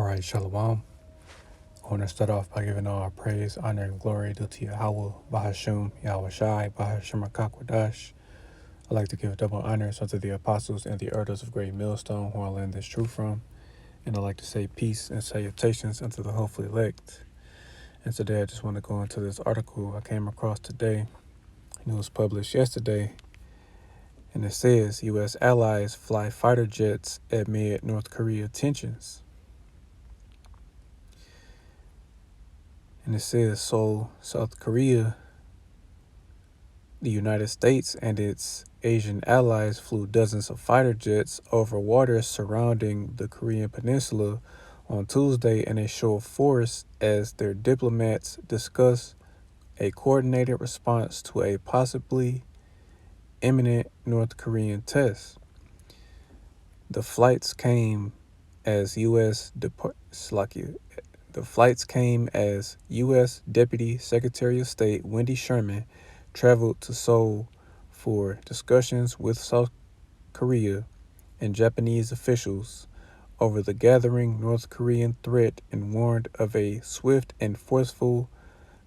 All right, Shalom. I want to start off by giving all our praise, honor, and glory due to Yahweh, Bahashum, Yahweh Shai, Bahashum Akakwadash. I'd like to give double honors unto the apostles and the elders of Great Millstone who I learned this truth from. And I'd like to say peace and salutations unto the hopefully elect. And today I just want to go into this article I came across today. And it was published yesterday. And it says, U.S. allies fly fighter jets amid North Korea tensions. And it says, so South Korea, the United States, and its Asian allies flew dozens of fighter jets over waters surrounding the Korean Peninsula on Tuesday in a show of force as their diplomats discuss a coordinated response to a possibly imminent North Korean test. The flights came as U.S. Deputy Secretary of State Wendy Sherman traveled to Seoul for discussions with South Korea and Japanese officials over the gathering North Korean threat and warned of a swift and forceful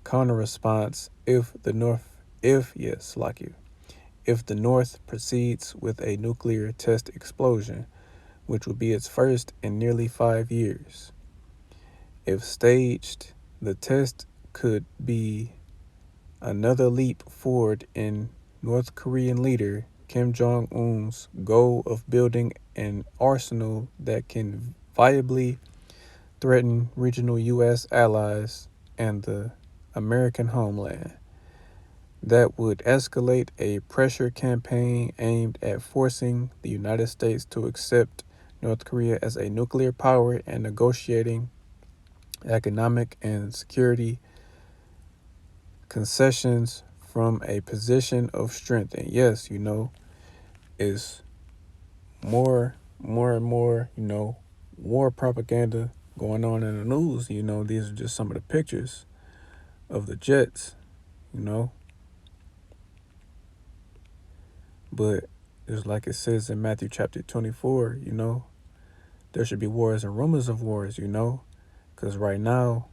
counter-response if the North proceeds with a nuclear test explosion, which would be its first in nearly 5 years. If staged, the test could be another leap forward in North Korean leader Kim Jong-un's goal of building an arsenal that can viably threaten regional U.S. allies and the American homeland. That would escalate a pressure campaign aimed at forcing the United States to accept North Korea as a nuclear power and negotiating economic and security concessions from a position of strength. And yes, is more and more, war propaganda going on in the news. These are just some of the pictures of the jets, but it's like it says in Matthew chapter 24, there should be wars and rumors of wars, because right now,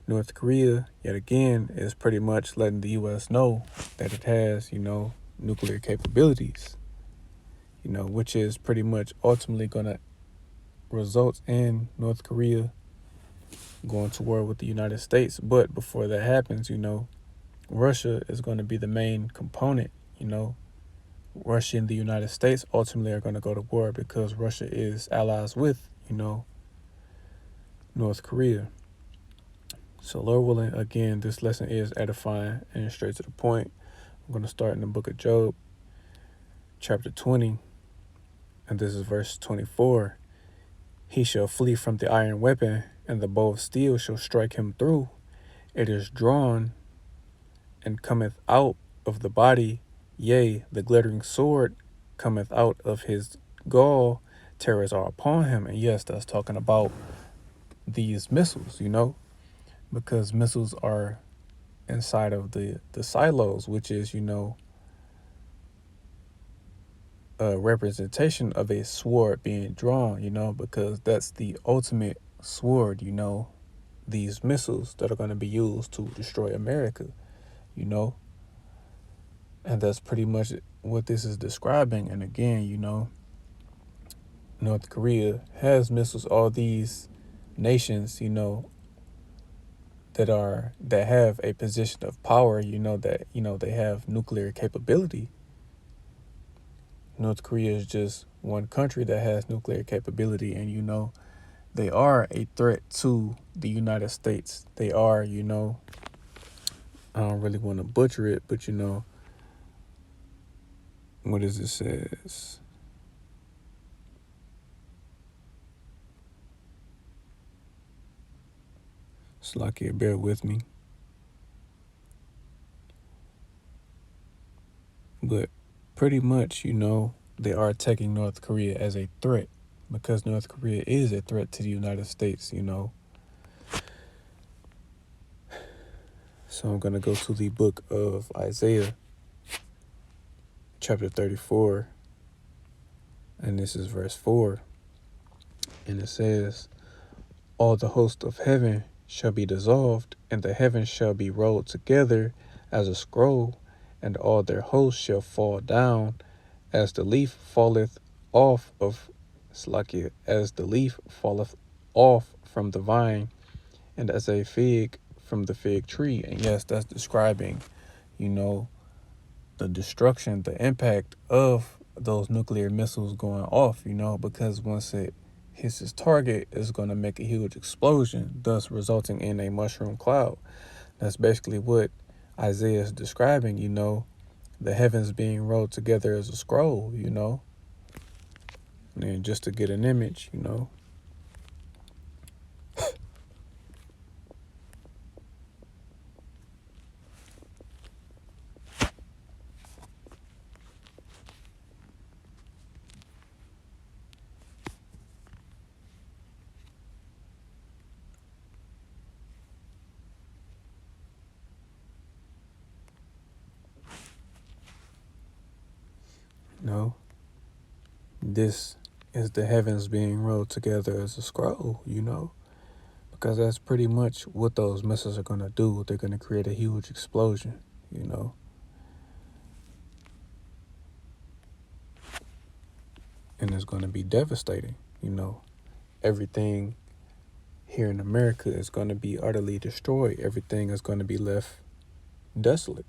North Korea, yet again, is pretty much letting the U.S. know that it has, nuclear capabilities, which is pretty much ultimately going to result in North Korea going to war with the United States. But before that happens, Russia is going to be the main component, Russia and the United States ultimately are going to go to war because Russia is allies with, North Korea. So Lord willing, again, this lesson is edifying and straight to the point. I'm going to start in the book of Job, chapter 20, and this is verse 24. He shall flee from the iron weapon, and the bow of steel shall strike him through. It is drawn and cometh out of the body, yea, the glittering sword cometh out of his gall, terrors are upon him. And yes, that's talking about these missiles, because missiles are inside of the silos, which is, a representation of a sword being drawn, because that's the ultimate sword, these missiles that are going to be used to destroy America, and that's pretty much what this is describing. And again, North Korea has missiles, all these nations, that have a position of power, that, they have nuclear capability. North Korea is just one country that has nuclear capability, and, they are a threat to the United States. They are, I don't really want to butcher it, but, what does it says? Slakia, bear with me. But pretty much, they are taking North Korea as a threat because North Korea is a threat to the United States, So I'm going to go to the book of Isaiah, chapter 34, and this is verse 4. And it says, all the host of heaven shall be dissolved, and the heavens shall be rolled together as a scroll, and all their hosts shall fall down, as the leaf falleth off of Slakia, as the leaf falleth off from the vine, and as a fig from the fig tree. And yes, that's describing, you know, the destruction, the impact of those nuclear missiles going off, because once it hits its target, it's going to make a huge explosion, thus resulting in a mushroom cloud. That's basically what Isaiah is describing, the heavens being rolled together as a scroll, And then just to get an image, you know, this is the heavens being rolled together as a scroll, because that's pretty much what those missiles are going to do. They're going to create a huge explosion, and it's going to be devastating, Everything here in America is going to be utterly destroyed. Everything is going to be left desolate.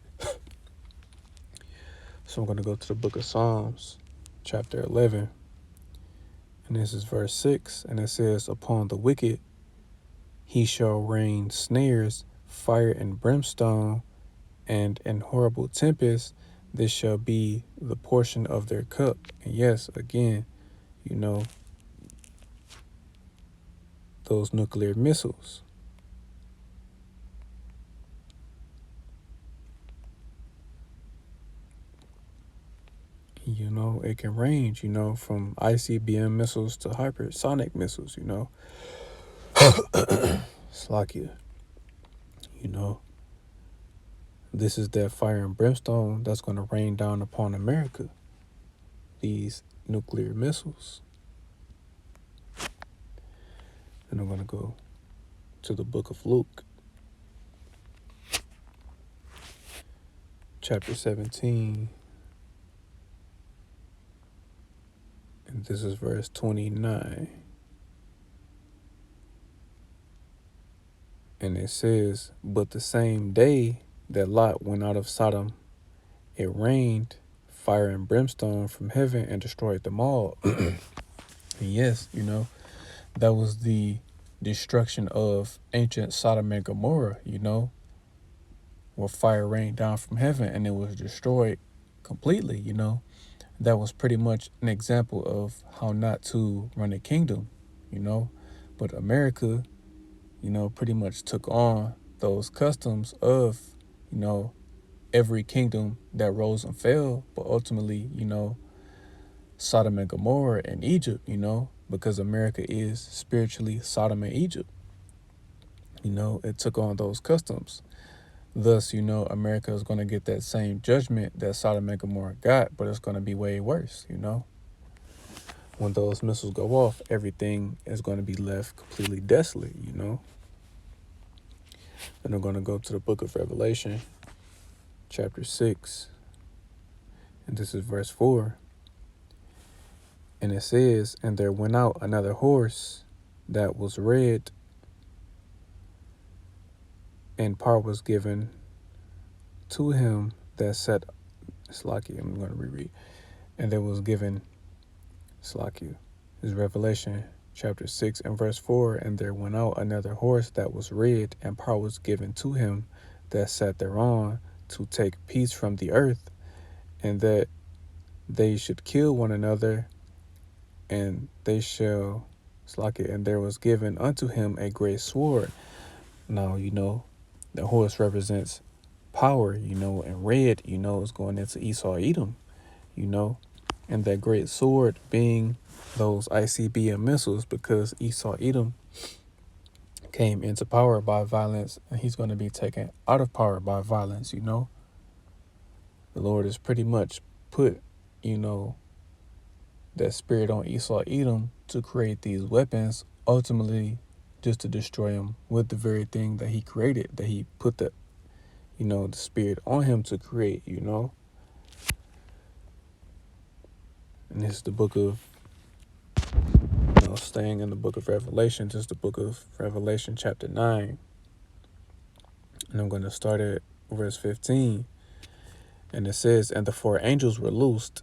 So I'm going to go to the book of Psalms, chapter 11, and this is verse 6, and it says, "Upon the wicked he shall rain snares, fire and brimstone, and an horrible tempest. This shall be the portion of their cup." And yes, again, those nuclear missiles. It can range, from ICBM missiles to hypersonic missiles, Slakia, This is that fire and brimstone that's going to rain down upon America. These nuclear missiles. And I'm going to go to the book of Luke, chapter 17. And this is verse 29. And it says, "But the same day that Lot went out of Sodom, it rained fire and brimstone from heaven and destroyed them all." And yes, that was the destruction of ancient Sodom and Gomorrah, where fire rained down from heaven and it was destroyed completely, That was pretty much an example of how not to run a kingdom, But America, pretty much took on those customs of, every kingdom that rose and fell, but ultimately, Sodom and Gomorrah and Egypt, because America is spiritually Sodom and Egypt. It took on those customs. Thus, America is going to get that same judgment that Sodom and Gomorrah got, but it's going to be way worse, When those missiles go off, everything is going to be left completely desolate, Then I'm going to go to the book of Revelation, chapter 6, and this is verse 4. And it says, "And there went out another horse that was red, and power was given to him that sat," Slakia, I'm going to reread. "And there was given," Slakia, is Revelation chapter 6 and verse 4. "And there went out another horse that was red, and power was given to him that sat thereon to take peace from the earth, and that they should kill one another, and they shall," Slakia, "and there was given unto him a great sword." Now, the horse represents power, and red, is going into Esau Edom, and that great sword being those ICBM missiles, because Esau Edom came into power by violence, and he's going to be taken out of power by violence, The Lord has pretty much put, that spirit on Esau Edom to create these weapons, ultimately just to destroy him with the very thing that he created, that he put the spirit on him to create. And this is the book of, staying in the book of Revelation, just the book of Revelation chapter 9. And I'm going to start at verse 15. And it says, "And the four angels were loosed,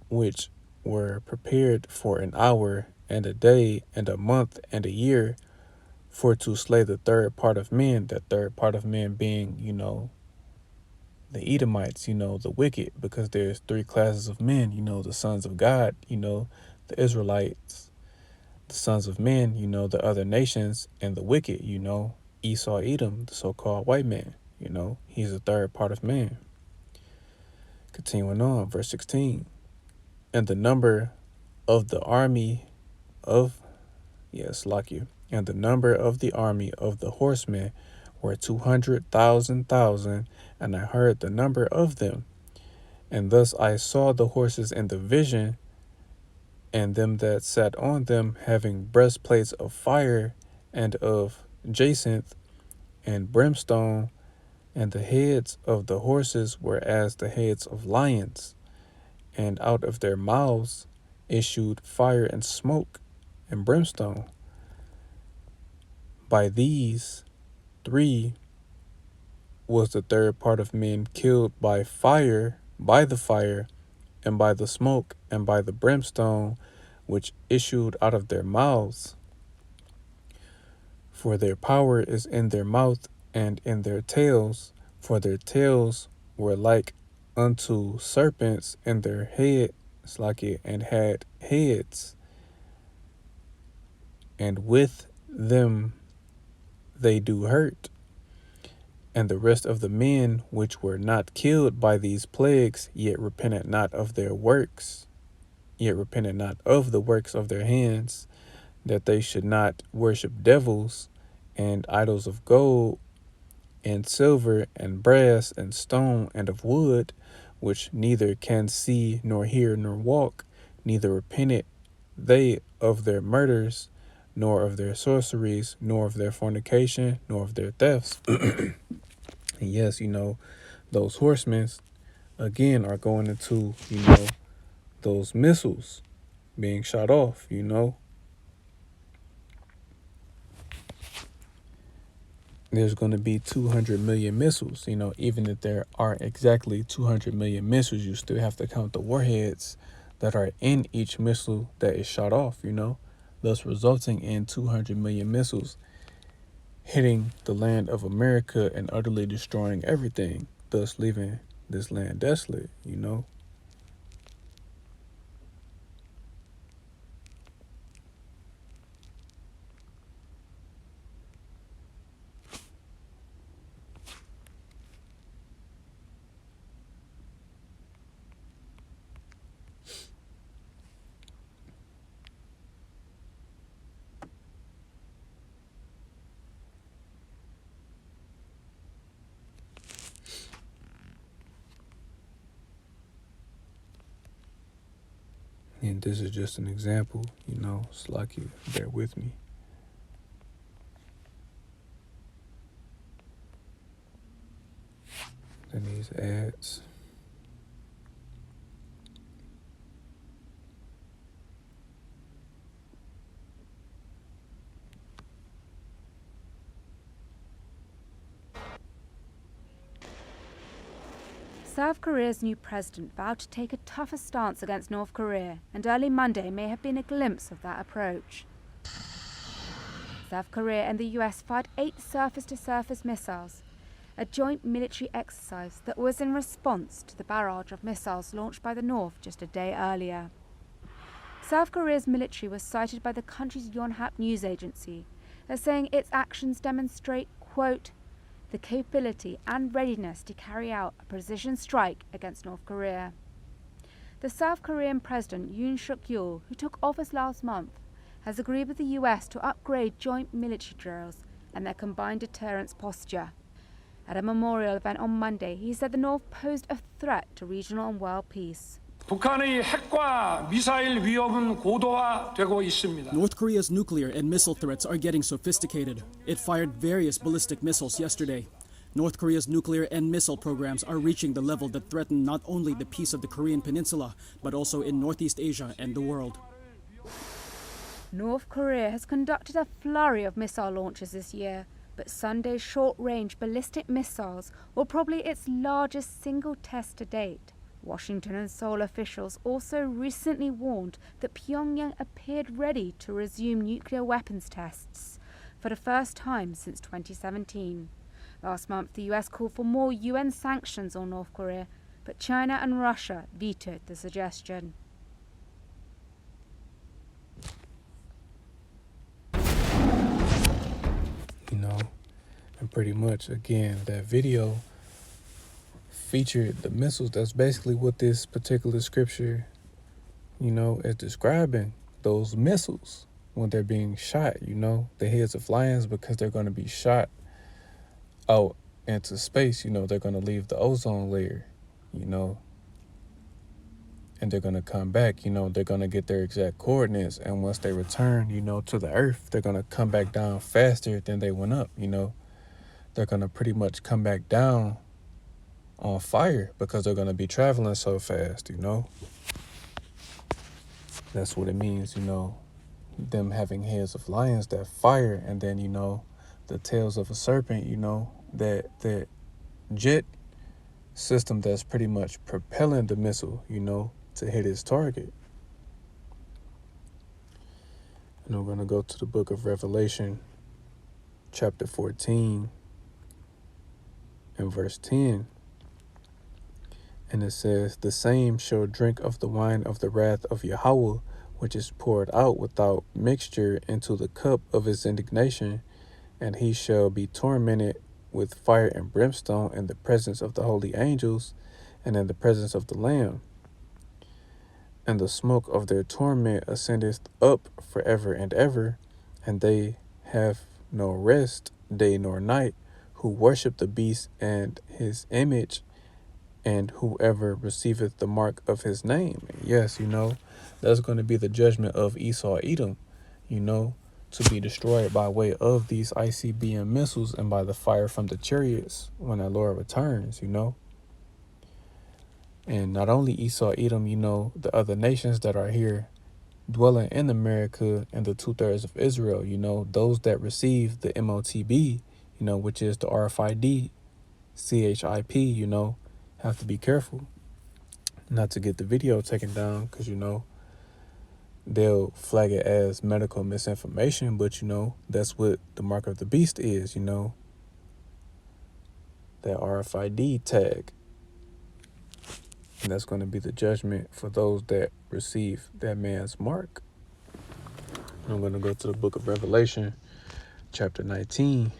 which were prepared for an hour and a day and a month and a year, for to slay the third part of men," that third part of men being, the Edomites, the wicked, because there's three classes of men, the sons of God, the Israelites, the sons of men, the other nations, and the wicked, Esau, Edom, the so-called white man, he's the third part of man. Continuing on, verse 16, "And the number of the army of, and the number of the army of the horsemen were 200,000, and I heard the number of them. And thus I saw the horses in the vision, and them that sat on them, having breastplates of fire and of jacinth and brimstone, and the heads of the horses were as the heads of lions, and out of their mouths issued fire and smoke and brimstone. By these three was the third part of men killed by fire, by the fire, and by the smoke, and by the brimstone, which issued out of their mouths. For their power is in their mouth and in their tails, for their tails were like unto serpents, and their heads and had heads, and with them they do hurt. And the rest of the men which were not killed by these plagues, yet repented not of their works, yet repented not of the works of their hands, that they should not worship devils and idols of gold and silver and brass and stone and of wood, which neither can see nor hear nor walk, neither repented they of their murders, nor of their sorceries, nor of their fornication, nor of their thefts." And yes, those horsemen, again, are going into, those missiles being shot off, There's going to be 200 million missiles, even if there aren't exactly 200 million missiles, you still have to count the warheads that are in each missile that is shot off, thus resulting in 200 million missiles hitting the land of America and utterly destroying everything, thus leaving this land desolate, And this is just an example, it's like you bear with me. Then these ads. South Korea's new president vowed to take a tougher stance against North Korea, and early Monday may have been a glimpse of that approach. South Korea and the US fired 8 surface-to-surface missiles, a joint military exercise that was in response to the barrage of missiles launched by the North just a day earlier. South Korea's military was cited by the country's Yonhap news agency as saying its actions demonstrate, quote, "the capability and readiness to carry out a precision strike against North Korea." The South Korean President Yoon Suk-yeol, who took office last month, has agreed with the US to upgrade joint military drills and their combined deterrence posture. At a memorial event on Monday, he said the North posed a threat to regional and world peace. 북한의 핵과 미사일 위협은 고도화되고 있습니다. North Korea's nuclear and missile threats are getting sophisticated. It fired various ballistic missiles yesterday. North Korea's nuclear and missile programs are reaching the level that threaten not only the peace of the Korean peninsula, but also in Northeast Asia and the world. North Korea has conducted a flurry of missile launches this year, but Sunday's short-range ballistic missiles were probably its largest single test to date. Washington and Seoul officials also recently warned that Pyongyang appeared ready to resume nuclear weapons tests for the first time since 2017. Last month, the US called for more UN sanctions on North Korea, but China and Russia vetoed the suggestion. And pretty much, again, that video featured the missiles. That's basically what this particular scripture, is describing. Those missiles when they're being shot, the heads of lions, because they're going to be shot out into space, they're going to leave the ozone layer, and they're going to come back, they're going to get their exact coordinates. And once they return, to the earth, they're going to come back down faster than they went up, They're going to pretty much come back down on fire because they're going to be traveling so fast, That's what it means, them having heads of lions that fire, and then, the tails of a serpent, that jet system that's pretty much propelling the missile, to hit its target. And we're going to go to the book of Revelation, chapter 14, and verse 10. And it says, "The same shall drink of the wine of the wrath of Yahweh, which is poured out without mixture into the cup of his indignation, and he shall be tormented with fire and brimstone in the presence of the holy angels and in the presence of the Lamb. And the smoke of their torment ascendeth up forever and ever, and they have no rest day nor night, who worship the beast and his image, and whoever receiveth the mark of his name." Yes, that's going to be the judgment of Esau Edom, to be destroyed by way of these ICBM missiles and by the fire from the chariots when our Lord returns, And not only Esau Edom, the other nations that are here dwelling in America and the 2/3 of Israel, those that receive the MOTB, which is the RFID, CHIP, have to be careful not to get the video taken down because, they'll flag it as medical misinformation, but, that's what the mark of the beast is, that RFID tag. And that's going to be the judgment for those that receive that man's mark. I'm going to go to the book of Revelation, chapter 19,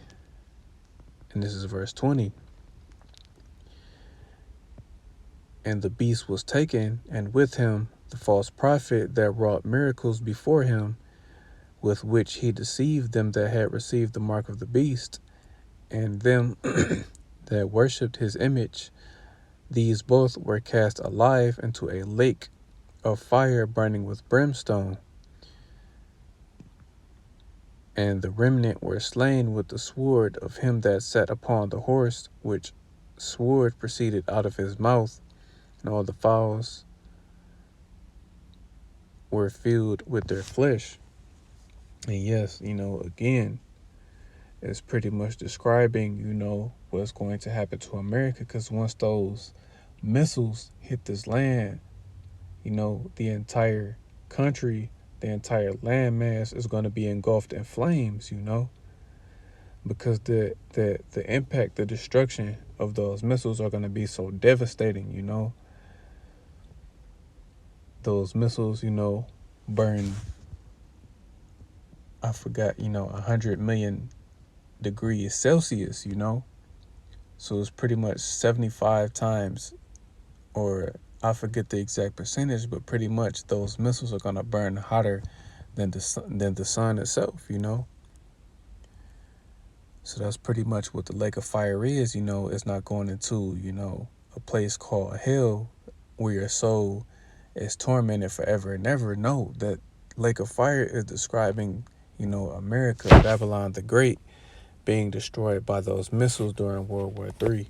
and this is verse 20. "And the beast was taken, and with him the false prophet that wrought miracles before him, with which he deceived them that had received the mark of the beast, and them that worshipped his image. These both were cast alive into a lake of fire burning with brimstone. And the remnant were slain with the sword of him that sat upon the horse, which sword proceeded out of his mouth, and all the fowls were filled with their flesh." And yes, again, it's pretty much describing, what's going to happen to America, because once those missiles hit this land, the entire country, the entire landmass is going to be engulfed in flames, because the impact, the destruction of those missiles are going to be so devastating, Those missiles, burn, I forgot, 100 million degrees Celsius, So it's pretty much 75 times, or I forget the exact percentage, but pretty much those missiles are going to burn hotter than the sun itself, So that's pretty much what the lake of fire is, It's not going into, a place called hell where your soul is tormented forever and ever. No, that lake of fire is describing, America, Babylon the Great, being destroyed by those missiles during World War III.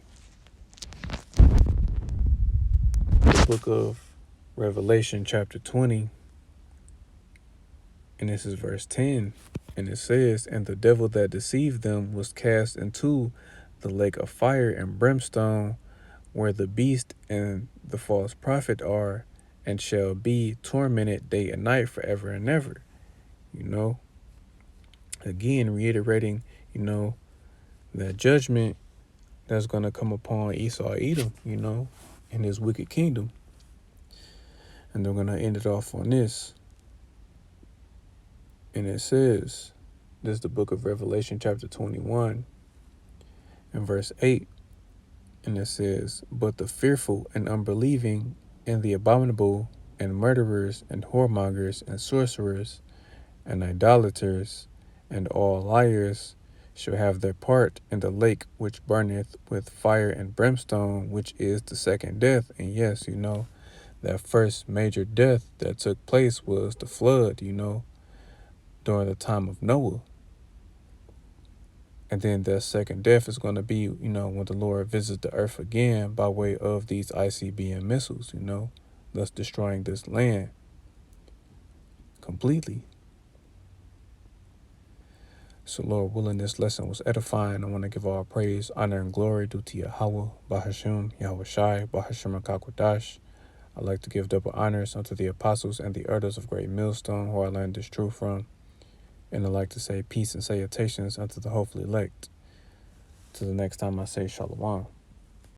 The book of Revelation chapter 20, and this is verse 10, and it says, "And the devil that deceived them was cast into the lake of fire and brimstone, where the beast and the false prophet are, and shall be tormented day and night forever and ever." Again, reiterating, that judgment that's going to come upon Esau, Edom, in his wicked kingdom. And they're going to end it off on this. And it says, this is the book of Revelation chapter 21 and verse 8. And it says, "But the fearful and unbelieving and the abominable and murderers and whoremongers and sorcerers and idolaters and all liars shall have their part in the lake which burneth with fire and brimstone, which is the second death." And yes, that first major death that took place was the flood, during the time of Noah. And then the second death is going to be, when the Lord visits the earth again by way of these ICBM missiles, thus destroying this land completely. So, Lord willing, this lesson was edifying. I want to give all praise, honor, and glory due to Yahweh, Bahasham, Yahweh Shai, Bahasham Kakwadash. I'd like to give double honors unto the apostles and the elders of Great Millstone, who I learned this truth from. And I'd like to say peace and salutations unto the hopefully elect. Till the next time I say Shalom.